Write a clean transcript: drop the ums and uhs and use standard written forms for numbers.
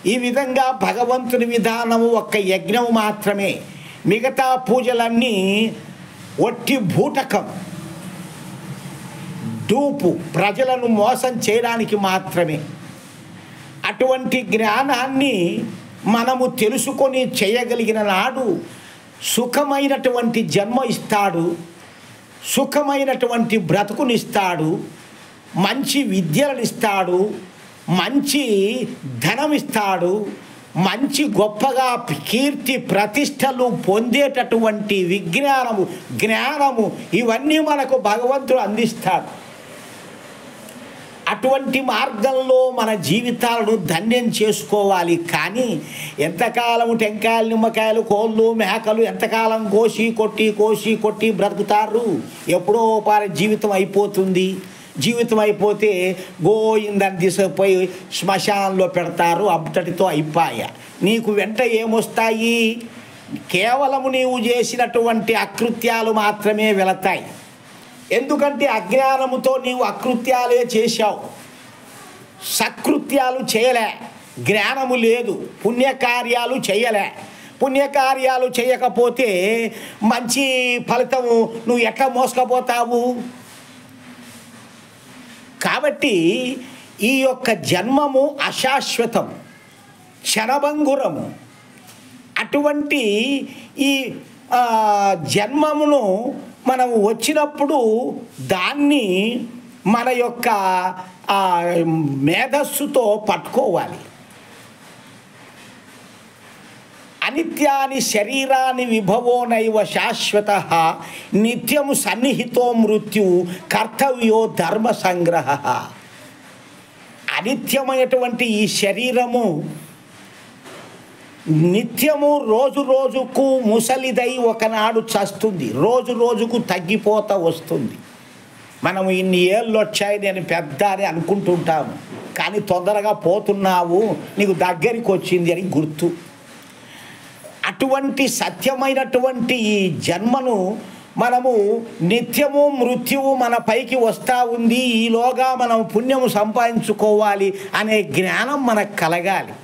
ఈ విధంగా భగవంతుని విధానము ఒక్క యజ్ఞము మాత్రమే. మిగతా పూజలన్నీ ఒట్టి బూటకం, డూపు, ప్రజలను మోసం చేయడానికి మాత్రమే. అటువంటి జ్ఞానాన్ని మనము తెలుసుకొని చేయగలిగిన నాడు సుఖమైనటువంటి జన్మ ఇస్తాడు, సుఖమైనటువంటి బ్రతుకునిస్తాడు, మంచి విద్యలను ఇస్తాడు, మంచి ధనం ఇస్తాడు, మంచి గొప్పగా కీర్తి ప్రతిష్టలు పొందేటటువంటి జ్ఞానము ఇవన్నీ మనకు భగవంతుడు అందిస్తాడు. అటువంటి మార్గంలో మన జీవితాలను ధన్యం చేసుకోవాలి. కానీ ఎంతకాలం టెంకాయలు, నిమ్మకాయలు, కోళ్ళు, మేకలు ఎంతకాలం కోసి కొట్టి బ్రతుకుతారు? ఎప్పుడో పారి జీవితం అయిపోతుంది. జీవితం అయిపోతే గోయిందని తీసుకుపోయి శ్మశానంలో పెడతారు. అప్పటితో అయిపోయా. నీకు వెంట ఏమొస్తాయి? కేవలము నీవు చేసినటువంటి అకృత్యాలు మాత్రమే వెళతాయి. ఎందుకంటే అజ్ఞానముతో నీవు అకృత్యాలే చేశావు, సకృత్యాలు చేయలే. జ్ఞానము లేదు, పుణ్యకార్యాలు చేయలే. పుణ్యకార్యాలు చేయకపోతే మంచి ఫలితము నువ్వు ఎట్లా మోసుకపోతావు? కాబట్టి ఈ యొక్క జన్మము అశాశ్వతం, క్షణభంగురము. అటువంటి ఈ జన్మమును మనం వచ్చినప్పుడు దాన్ని మన యొక్క మేధస్సుతో పట్టుకోవాలి. అనిత్యాని శరీరాన్ని విభవోనైవ శాశ్వత నిత్యము సన్నిహితో మృత్యు కర్తవ్యో ధర్మ సంగ్రహ. అనిత్యమైనటువంటి ఈ శరీరము నిత్యము రోజు రోజుకు ముసలిదై ఒకనాడు చస్తుంది, రోజు రోజుకు తగ్గిపోతూ వస్తుంది. మనం ఇన్ని ఏళ్ళు వచ్చాయి నేను పెద్ద అని అనుకుంటుంటాము, కానీ తొందరగా పోతున్నావు, నీకు దగ్గరికి వచ్చింది అని గుర్తు. అటువంటి సత్యమైనటువంటి ఈ జన్మను మనము నిత్యము మృత్యువు మన పైకి వస్తూ ఉంది, ఈలోగా మనం పుణ్యము సంపాదించుకోవాలి అనే జ్ఞానం మనకు కలగాలి.